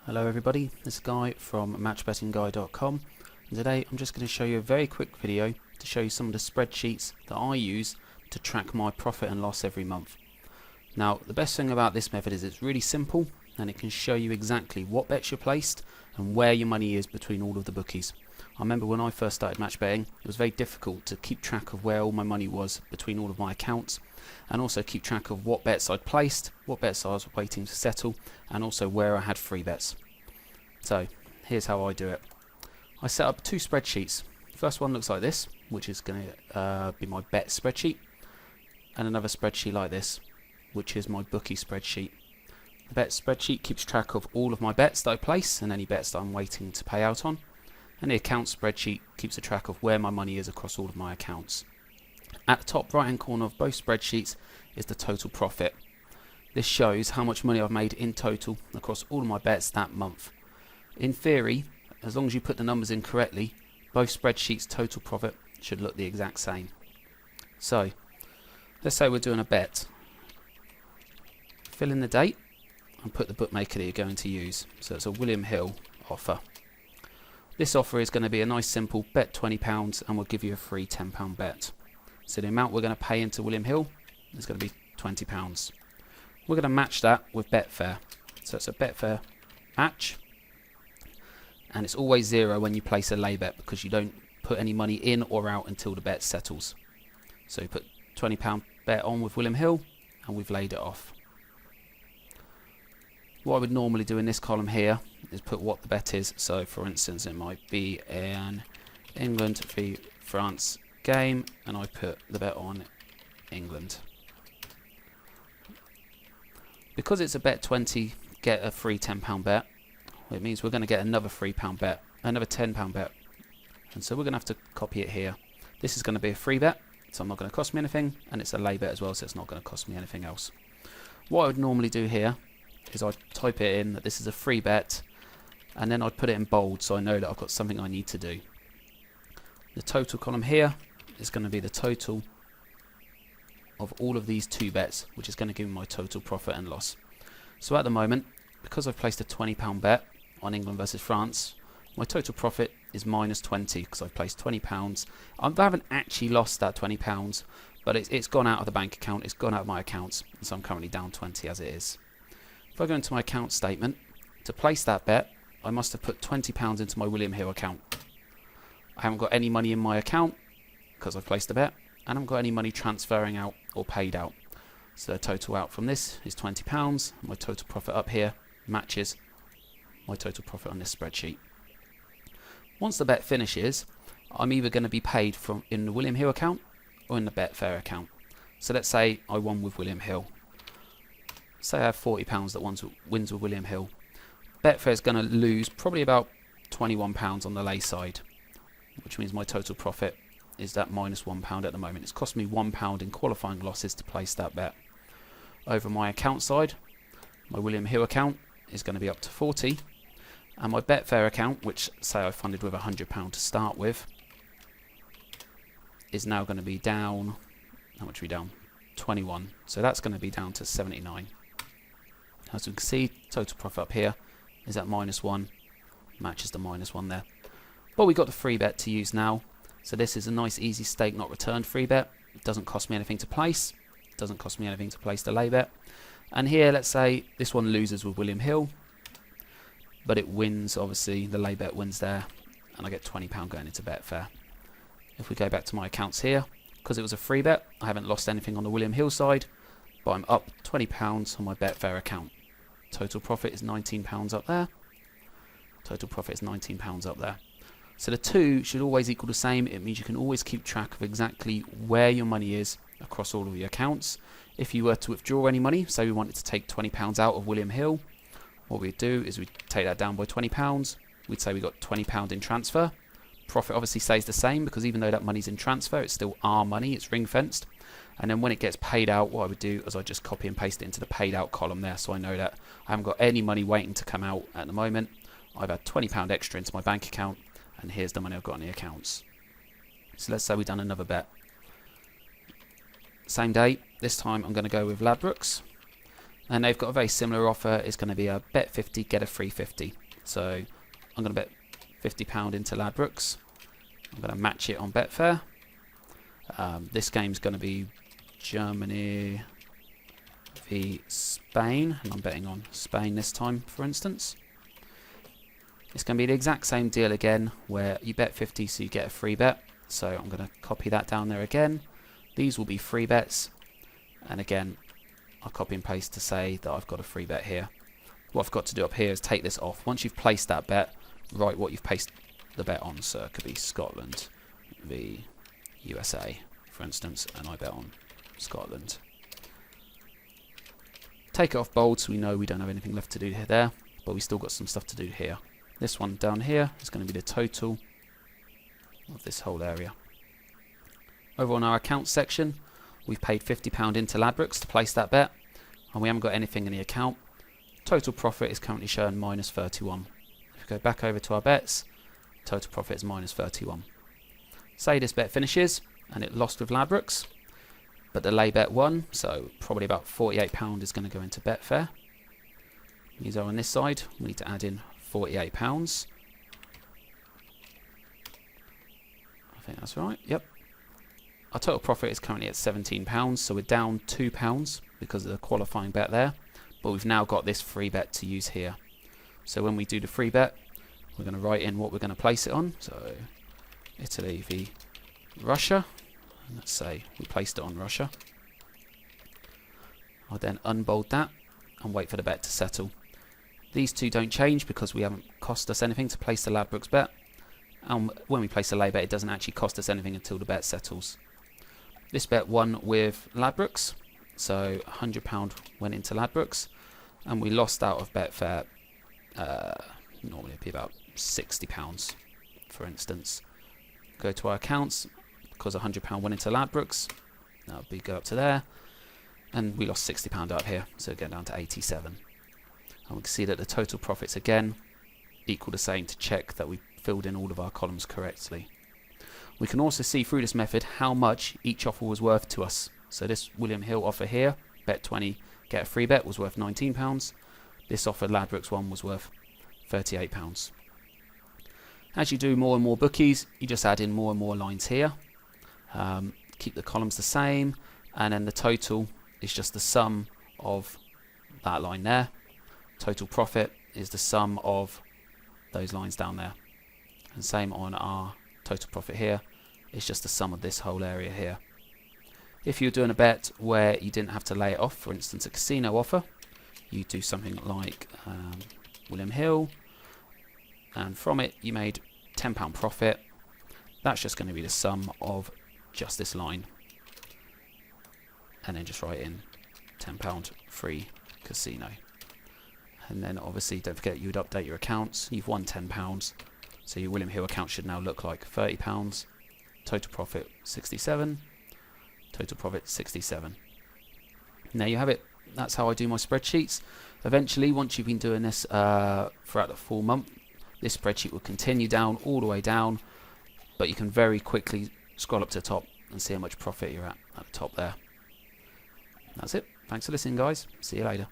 Hello everybody, this is Guy from matchbettingguy.com, and today I'm just going to show you a very quick video to show you some of the spreadsheets that I use to track my profit and loss every month. Now the best thing about this method is it's really simple and it can show you exactly what bets you're placed and where your money is between all of the bookies. I remember when I first started match betting, it was very difficult to keep track of where all my money was between all of my accounts, and also keep track of what bets I'd placed, what bets I was waiting to settle, and also where I had free bets. So here's how I do it. I set up two spreadsheets. The first one looks like this, which is going to be my bet spreadsheet, and another spreadsheet like this, which is my bookie spreadsheet. The bet spreadsheet keeps track of all of my bets that I place and any bets that I'm waiting to pay out on, and the account spreadsheet keeps a track of where my money is across all of my accounts. At the top right hand corner of both spreadsheets is the total profit. This shows how much money I've made in total across all of my bets that month. In theory, as long as you put the numbers in correctly, both spreadsheets' total profit should look the exact same. So, let's say we're doing a bet. Fill in the date and put the bookmaker that you're going to use. So it's a William Hill offer. This offer is going to be a nice simple bet £20 and we'll give you a free £10 bet. So the amount we're going to pay into William Hill is going to be £20. We're going to match that with Betfair. So it's a Betfair match, and it's always zero when you place a lay bet because you don't put any money in or out until the bet settles. So you put £20 bet on with William Hill and we've laid it off. What I would normally do in this column here is put what the bet is. So for instance it might be an England v France game, and I put the bet on England. Because it's a bet 20 get a free £10 bet, it means we're going to get another £3 bet, another £10 bet, and so we're going to have to copy it here. This is going to be a free bet, so I'm not going to cost me anything, and it's a lay bet as well, so it's not going to cost me anything else. What I would normally do here is I'd type it in that this is a free bet, and then I'd put it in bold so I know that I've got something I need to do. The total column here is going to be the total of all of these two bets, which is going to give me my total profit and loss. So at the moment, because I've placed a £20 bet on England versus France, my total profit is minus 20 because I've placed £20. I haven't actually lost that £20, but it's gone out of the bank account, it's gone out of my accounts, and so I'm currently down 20 as it is. If I go into my account statement, to place that bet, I must have put £20 into my William Hill account. I haven't got any money in my account because I've placed the bet, and I haven't got any money transferring out or paid out. So the total out from this is £20. My total profit up here matches my total profit on this spreadsheet. Once the bet finishes, I'm either going to be paid from in the William Hill account or in the Betfair account. So let's say I won with William Hill. Say I have £40 that wins with William Hill. Betfair is going to lose probably about £21 on the lay side, which means my total profit is that minus £1 at the moment. It's cost me £1 in qualifying losses to place that bet. Over my account side, my William Hill account is going to be up to 40, and my Betfair account, which say I funded with £100 to start with, is now going to be down, how much are we down? 21. So that's going to be down to 79. As we can see, total profit up here is at -1, matches the -1 there. But we got the free bet to use now. So this is a nice easy stake not returned free bet. It doesn't cost me anything to place. It doesn't cost me anything to place the lay bet. And here, let's say this one loses with William Hill, but it wins, obviously, the lay bet wins there, and I get £20 going into Betfair. If we go back to my accounts here, because it was a free bet, I haven't lost anything on the William Hill side, but I'm up £20 on my Betfair account. Total profit is £19 up there. Total profit is £19 up there. So the two should always equal the same. It means you can always keep track of exactly where your money is across all of your accounts. If you were to withdraw any money, say we wanted to take £20 out of William Hill, what we'd do is we'd take that down by £20. We'd say we got £20 in transfer. Profit obviously stays the same because even though that money's in transfer, it's still our money, it's ring fenced. And then when it gets paid out, what I would do is I just copy and paste it into the paid out column there, so I know that I haven't got any money waiting to come out at the moment. I've had £20 extra into my bank account, and here's the money I've got in the accounts. So let's say we've done another bet. Same day, this time I'm going to go with Ladbrokes. And they've got a very similar offer. It's going to be a bet 50, get a free 50. So I'm going to bet £50 into Ladbrokes. I'm going to match it on Betfair. This game's going to be Germany v Spain, and I'm betting on Spain this time, for instance. It's going to be the exact same deal again, where you bet 50 so you get a free bet. So I'm going to copy that down there again. These will be free bets, and again I'll copy and paste to say that I've got a free bet here. What I've got to do up here is take this off. Once you've placed that bet, write what you've placed the bet on. So it could be Scotland v USA, for instance, and I bet on Scotland. Take it off bold so we know we don't have anything left to do there, but we still got some stuff to do here. This one down here is going to be the total of this whole area. Over on our accounts section, we've paid £50 into Ladbrokes to place that bet, and we haven't got anything in the account. Total profit is currently showing minus 31. If we go back over to our bets, total profit is minus 31. Say this bet finishes and it lost with Ladbrokes, but the lay bet won, so probably about £48 is going to go into Betfair. These are on this side. We need to add in £48. I think that's right. Yep. Our total profit is currently at £17, so we're down £2 because of the qualifying bet there. But we've now got this free bet to use here. So when we do the free bet, we're going to write in what we're going to place it on. So Italy v Russia. And let's say we placed it on Russia. I'll then unbold that and wait for the bet to settle. These two don't change because we haven't cost us anything to place the Ladbrokes bet. And when we place a lay bet, it doesn't actually cost us anything until the bet settles. This bet won with Ladbrokes, so £100 went into Ladbrokes, and we lost out of Betfair. Normally it'd be about £60, for instance. Go to our accounts, because £100 went into Ladbrokes, that would be go up to there, and we lost £60 out here, so get down to 87. And we can see that the total profits again equal the same to check that we filled in all of our columns correctly. We can also see through this method how much each offer was worth to us. So this William Hill offer here, bet 20, get a free bet, was worth £19. This offer, Ladbrokes one, was worth £38. As you do more and more bookies, you just add in more and more lines here. Keep the columns the same, and then the total is just the sum of that line there. Total profit is the sum of those lines down there. And same on our total profit here. It's just the sum of this whole area here. If you're doing a bet where you didn't have to lay it off, for instance a casino offer, you do something like William Hill, and from it you made £10 profit. That's just going to be the sum of just this line, and then just write in £10 free casino. And then obviously don't forget you would update your accounts. You've won £10, so your William Hill account should now look like £30. Total profit 67. Total profit 67. There you have it. That's how I do my spreadsheets. Eventually, once you've been doing this throughout the full month, this spreadsheet will continue down all the way down, but you can very quickly scroll up to the top and see how much profit you're at the top there. That's it. Thanks for listening, guys. See you later.